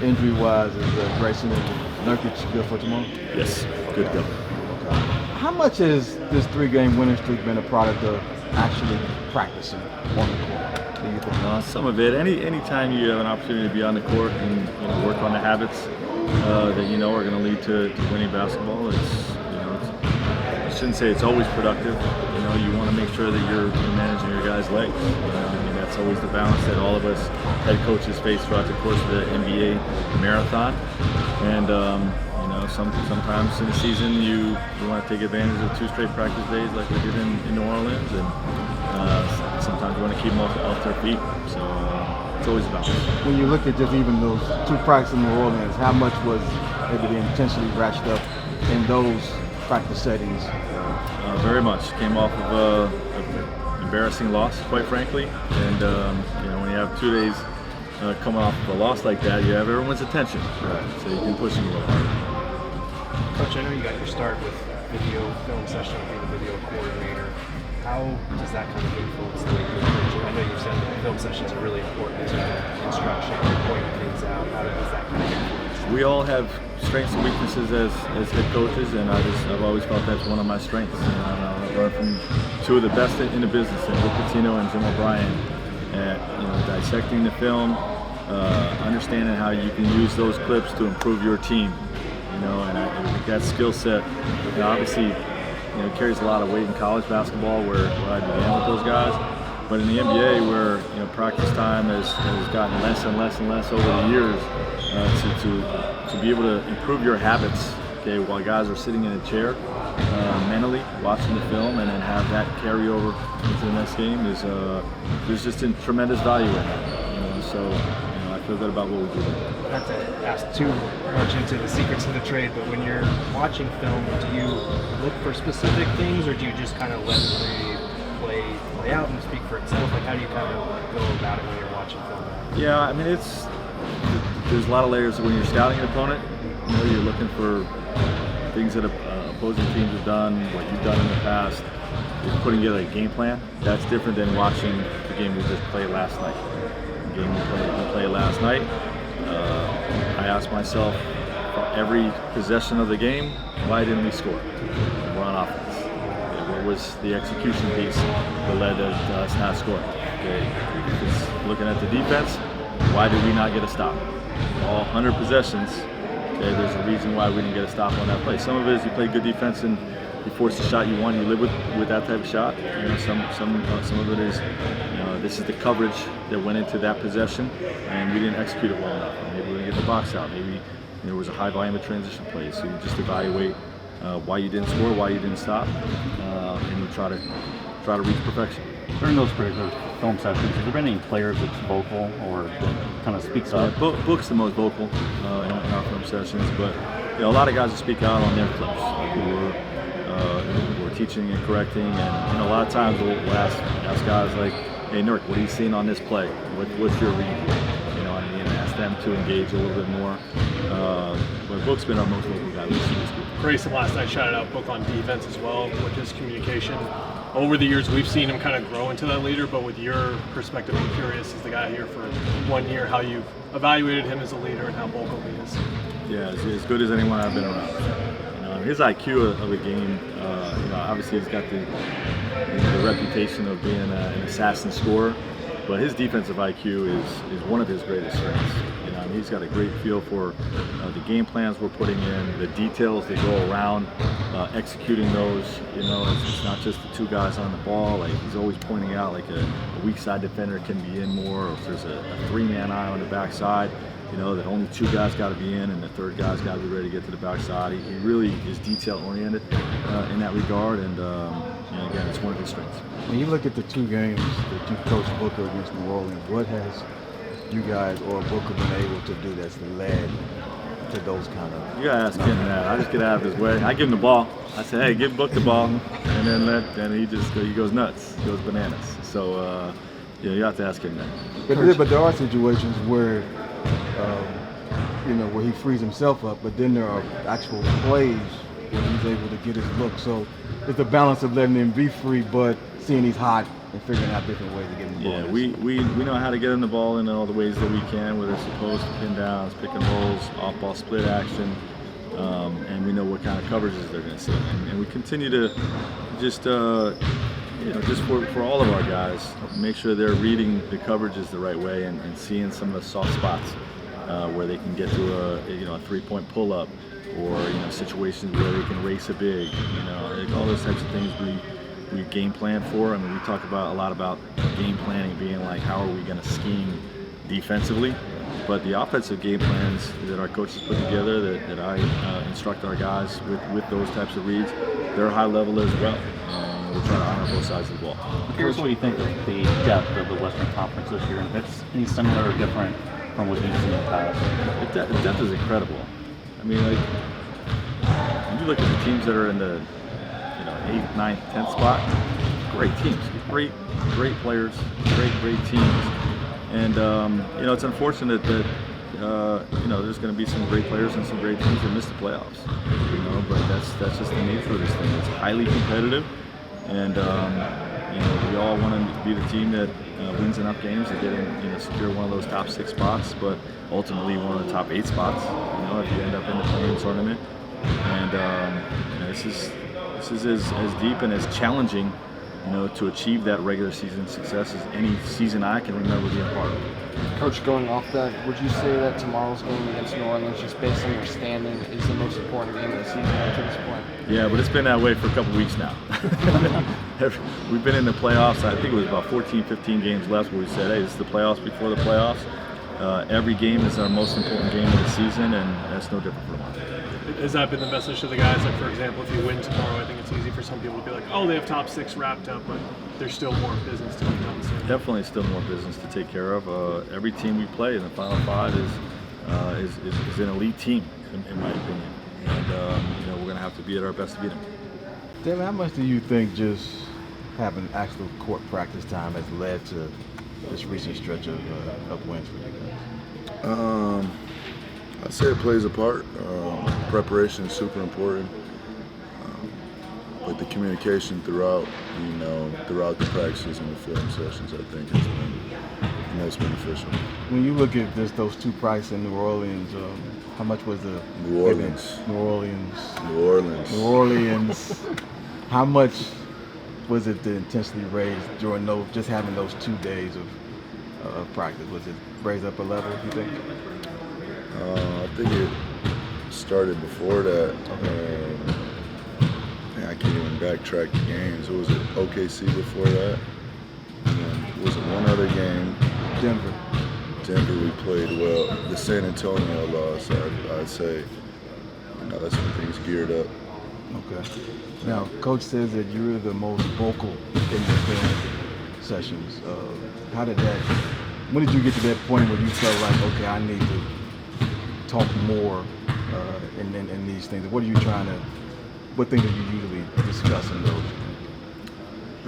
injury-wise, is Grayson and Nurkic good for tomorrow? Yes, good to go. Okay. How much has this 3-game winning streak been a product of actually practicing on the court? Do you think? Some of it. Anytime you have an opportunity to be on the court and work on the habits that are going to lead to winning basketball, I shouldn't say it's always productive. You want to make sure that you're managing your guys' legs. That's always the balance that all of us head coaches face throughout the course of the NBA marathon. And sometimes in the season you want to take advantage of 2 straight practice days like we did in New Orleans, and sometimes you want to keep them off their feet. So it's always a balance. When you look at just even those 2 practices in New Orleans, how much was maybe the intensity ratcheted up in those practice settings? Very much. Came off of an embarrassing loss, quite frankly. And when you have 2 days coming off of a loss like that, you have everyone's attention. Right. So you can push them a little harder. Coach, I know you got your start with video film session, being the video coordinator. How does that kind of influence the way you approach it? I know you said that film sessions are really important to instruction, pointing things out. How does that kind of influence? We all have strengths and weaknesses as head coaches, and I've always felt that's one of my strengths. I've learned from 2 of the best in the business, and Rick Pitino and Jim O'Brien, at dissecting the film, understanding how you can use those clips to improve your team. And I think that skill set, obviously, carries a lot of weight in college basketball where I began with those guys. But in the NBA, where practice time has gotten less and less and less over the years, to be able to improve your habits, while guys are sitting in a chair, mentally watching the film, and then have that carry over into the next game is there's just a tremendous value in that. So I feel good about what we do. Not to ask too much into the secrets of the trade, but when you're watching film, do you look for specific things, or do you just kind of let the play out and speak for itself? Like, how do you kind of go about it when you're watching film? Yeah, I mean, there's a lot of layers. When you're scouting an opponent, you're looking for things that opposing teams have done, what you've done in the past. You're putting together a game plan. That's different than watching the game we just played last night. The game we played last night. I asked myself for every possession of the game, why didn't we score? We're on offense. What was the execution piece that led to us not scoring? Looking at the defense, why did we not get a stop? All 100 possessions, there's a reason why we didn't get a stop on that play. Some of it is you play good defense and you force the shot you want, you live with that type of shot. Some of it is, this is the coverage that went into that possession, and we didn't execute it well enough. Maybe we didn't get the box out. Maybe there was a high volume of transition plays. So you just evaluate why you didn't score, why you didn't stop, and you try to reach perfection. During those particular film sessions, has there been any players that's vocal or that kind of speaks out? Book's the most vocal in our film sessions, but a lot of guys will speak out on their clips who are teaching and correcting, and a lot of times we'll ask guys like, hey, Nurk, what are you seeing on this play? What's your read? And ask them to engage a little bit more. But Book's been our most vocal guy we've seen this group. Grayson last night shouted out Book on defense as well with his communication. Over the years, we've seen him kind of grow into that leader, but with your perspective, I'm curious, as the guy here for 1 year, how you've evaluated him as a leader and how vocal he is. Yeah, as good as anyone I've been around. His IQ of a game, obviously he's got the reputation of being an assassin scorer, but his defensive IQ is one of his greatest strengths. He's got a great feel for the game plans we're putting in, the details that go around executing those. It's not just the 2 guys on the ball. Like, he's always pointing out like a weak side defender can be in more, or if there's a 3-man eye on the backside, that only 2 guys got to be in and the 3rd guy's got to be ready to get to the backside. He really is detail oriented in that regard, and again, it's one of his strengths. When you look at the 2 games that you coached Booker against New Orleans, what has you guys or Booker been able to do that's led to those kind of? You gotta ask him that. I just get out of his way. I give him the ball. I say, hey, give Book the ball, and then he goes nuts. He goes bananas. So you have to ask him that. But there are situations where where he frees himself up, but then there are actual plays where he's able to get his look. So it's a balance of letting him be free, but seeing he's hot and figuring out different ways to get him the ball. Yeah, we know how to get him the ball in all the ways that we can, whether it's post, pin downs, pick and rolls, off-ball split action, and we know what kind of coverages they're going to see. And we continue to just, just for all of our guys, make sure they're reading the coverages the right way and seeing some of the soft spots where they can get to a three-point pull-up, or situations where they can race a big, like all those types of things we game plan for. I mean, we talk a lot about game planning being like, how are we going to scheme defensively? But the offensive game plans that our coaches put together, that I instruct our guys with those types of reads, they're high level as well. We'll try to honor both sides of the ball. I'm curious what you think of the depth of the Western Conference this year, and if it's any similar or different from what you've seen in the past. The depth is incredible. I mean, like, when you look at the teams that are in the 8th, 9th, 10th spot, great teams, great players, great teams. And it's unfortunate that there's going to be some great players and some great teams that miss the playoffs. But that's just the nature of this thing. It's highly competitive, and we all want to be the team that wins enough games to get in, secure one of those top 6 spots, but ultimately one of the top 8 spots. If you end up in the play-in tournament, and this is as deep and as challenging, to achieve that regular season success as any season I can remember being a part of. Coach, going off that, would you say that tomorrow's game against New Orleans, just based on your standing, is the most important game of the season up to this point? Yeah, but it's been that way for a couple weeks now. We've been in the playoffs. I think it was about 14, 15 games left where we said, hey, this is the playoffs before the playoffs. Every game is our most important game of the season, and that's no different for us. Has that been the message to the guys? Like, for example, if you win tomorrow, I think it's easy for some people to be like, oh, they have top 6 wrapped up, but there's still more business to be done. So. Definitely still more business to take care of. Every team we play in the Final 5 is an elite team, in my opinion. And, we're going to have to be at our best to beat them. Devin, how much do you think just having actual court practice time has led to this recent stretch of wins for you guys? I'd say it plays a part. Preparation is super important, but the communication throughout the practices and the film sessions, I think, has been most beneficial. When you look at those 2 practices in New Orleans, how much was the New Orleans? How much was it the intensity raised during just having those 2 days of practice? Was it raised up a level, you think? I think it started before that. I can't even backtrack the games. Was it OKC before that? And was it one other game? Denver we played well. The San Antonio loss, I'd say, that's when things geared up. Okay. Now, Coach says that you're the most vocal in the film sessions. When did you get to that point where you felt like, okay, I need to talk more in these things? What things are you usually discussing those?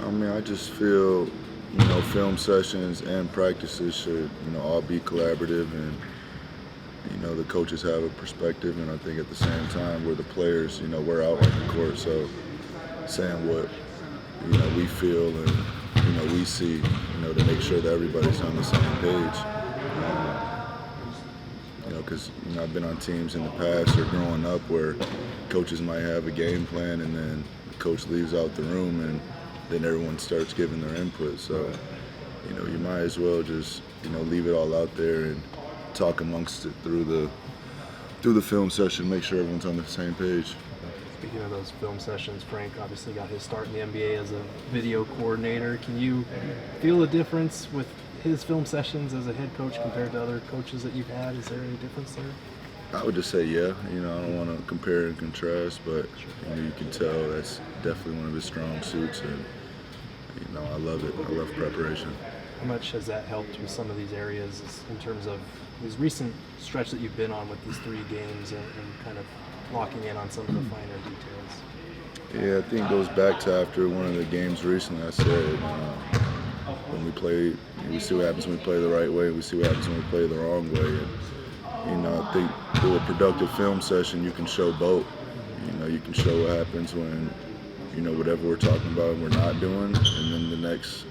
I mean, I just feel, film sessions and practices should, all be collaborative, and, the coaches have a perspective, and I think at the same time we're the players, we're out on the court, so saying what, we feel and, we see, to make sure that everybody's on the same page. Because I've been on teams in the past or growing up where coaches might have a game plan and then the coach leaves out the room and then everyone starts giving their input. So, you might as well just, leave it all out there and talk amongst it through the film session, make sure everyone's on the same page. Speaking of those film sessions, Frank obviously got his start in the NBA as a video coordinator. Can you feel a difference with his film sessions as a head coach compared to other coaches that you've had? Is there any difference there? I would just say yeah. I don't want to compare and contrast, but you can tell that's definitely one of his strong suits, and I love it. I love preparation. How much has that helped with some of these areas in terms of this recent stretch that you've been on with these 3 games and kind of locking in on some of the finer details? Yeah, I think it goes back to after one of the games recently. I said when we play, we see what happens when we play the right way. We see what happens when we play the wrong way. And I think through a productive film session, you can show both. You can show what happens when whatever we're talking about we're not doing, and then the next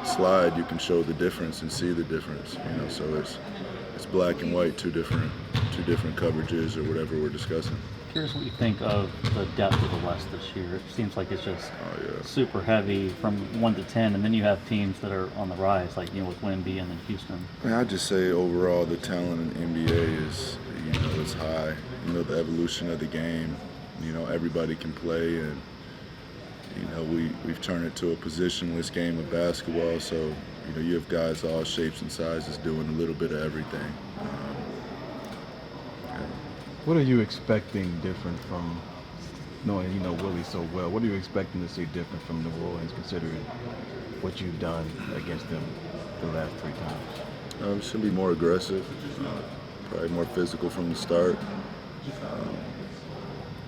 slide, you can show the difference and see the difference. You know, so it's black and white, two different coverages or whatever we're discussing. Curious what you think of the depth of the West this year. It seems like it's just super heavy from 1 to 10, and then you have teams that are on the rise, like with Wemby and then Houston. I'd just say overall the talent in the NBA is, it's high. The evolution of the game, everybody can play, and we've turned it to a positionless game of basketball. So you have guys all shapes and sizes doing a little bit of everything. What are you expecting different from knowing Willie so well? What are you expecting to see different from New Orleans, considering what you've done against them the last 3 times? Should be more aggressive, probably more physical from the start.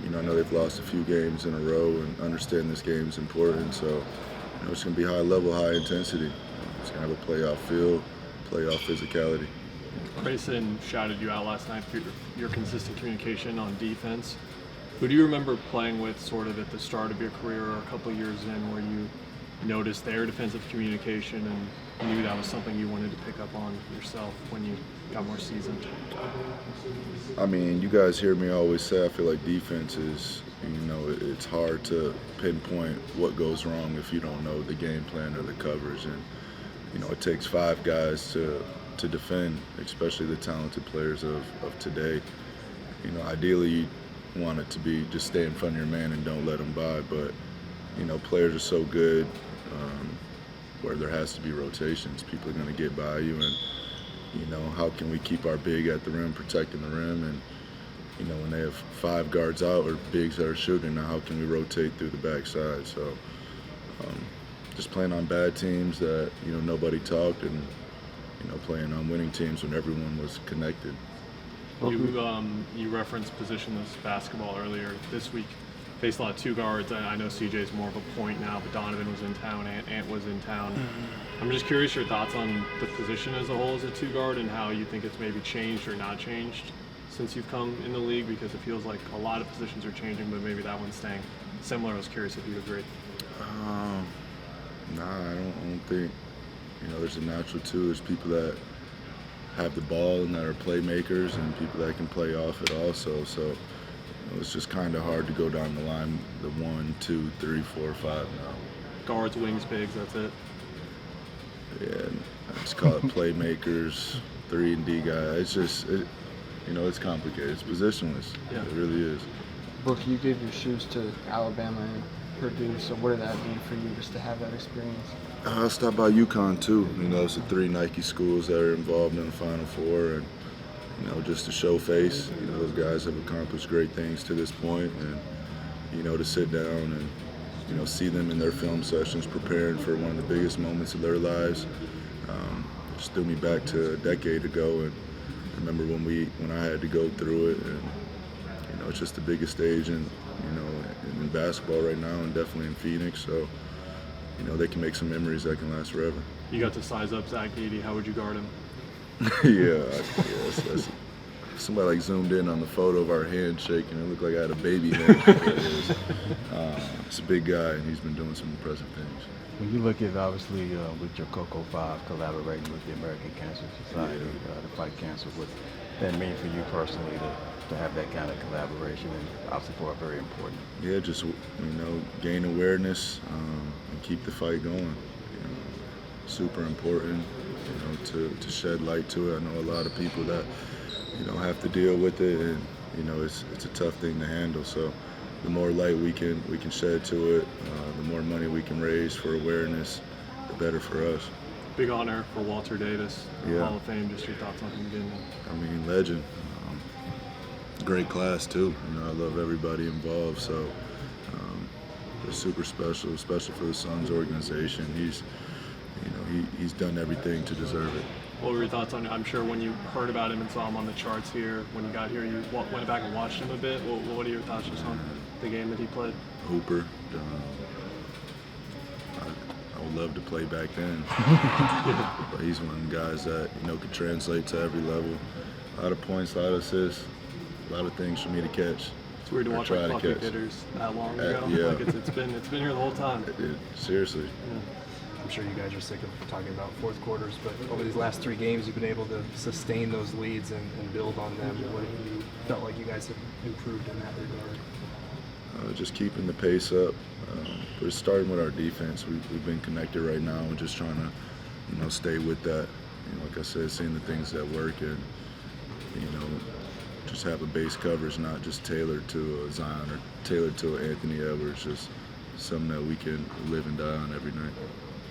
I know they've lost a few games in a row, and understand this game is important. So it's going to be high level, high intensity. It's going to have a playoff feel, playoff physicality. Grayson shouted you out last night for your consistent communication on defense. Who do you remember playing with sort of at the start of your career or a couple of years in where you noticed their defensive communication and knew that was something you wanted to pick up on yourself when you got more seasoned? I mean, you guys hear me always say I feel like defense is, it's hard to pinpoint what goes wrong if you don't know the game plan or the coverage. And, it takes 5 guys to defend, especially the talented players of today. Ideally you want it to be just stay in front of your man and don't let him by, but players are so good where there has to be rotations. People are going to get by you, and how can we keep our big at the rim, protecting the rim, and when they have 5 guards out or bigs that are shooting, now how can we rotate through the backside? So just playing on bad teams that nobody talked, and playing on winning teams when everyone was connected. You referenced positionless basketball earlier this week. Faced a lot of 2 guards. I know CJ's more of a point now, but Donovan was in town, Ant was in town. I'm just curious your thoughts on the position as a whole as a 2 guard and how you think it's maybe changed or not changed since you've come in the league, because it feels like a lot of positions are changing, but maybe that one's staying similar. I was curious if you agree. Nah, I don't think. There's a natural 2. There's people that have the ball and that are playmakers, and people that can play off it also. So it's just kind of hard to go down the line, the 1, 2, 3, 4, 5 now. Guards, wings, bigs, that's it. Yeah, I just call it playmakers, 3 and D guys. It's just, it's complicated. It's positionless. Yeah. It really is. Brooke, you gave your shoes to Alabama and Purdue, so what did that mean for you just to have that experience? I stopped by UConn too. It's the 3 Nike schools that are involved in the Final Four, and just to show face. Those guys have accomplished great things to this point, and to sit down and see them in their film sessions preparing for one of the biggest moments of their lives. Just threw me back to a decade ago, and I remember when I had to go through it, and it's just the biggest stage in basketball right now, and definitely in Phoenix. So they can make some memories that can last forever. You got to size up Zach Edey. How would you guard him? That's somebody zoomed in on the photo of our hand shaking. It looked like I had a baby hand. It's a big guy, and he's been doing some impressive things. When you look at, obviously, with your Coco 5 collaborating with the American Cancer Society to fight cancer, what that mean for you personally to have that kind of collaboration, and obviously for a very important. Yeah, just gain awareness and keep the fight going. Super important. To shed light to it. I know a lot of people that have to deal with it, and it's a tough thing to handle. So the more light we can shed to it, the more money we can raise for awareness, the better for us. Big honor for Walter Davis, Yeah. Hall of Fame. Just your thoughts on him getting there. I mean, legend. Great class too. I love everybody involved. So it's super special, especially for the Suns organization. He's done everything to deserve it. What were your thoughts on it? I'm sure when you heard about him and saw him on the charts here, when you got here, you went back and watched him a bit. What are your thoughts just on the game that he played? Hooper. I would love to play back then. But he's one of the guys that, could translate to every level. A lot of points, a lot of assists, a lot of things for me to catch. It's weird to watch like bucket hitters that long ago. Yeah. Like it's been here the whole time. Seriously. Yeah. I'm sure you guys are sick of talking about fourth quarters, but over these last 3 games, you've been able to sustain those leads and build on them. What have you felt like you guys have improved in that regard? Just keeping the pace up. But it's starting with our defense. We've been connected right now and just trying to, stay with that. Like I said, seeing the things that work and, just have a base coverage, not just tailored to a Zion or tailored to an Anthony Edwards, just something that we can live and die on every night.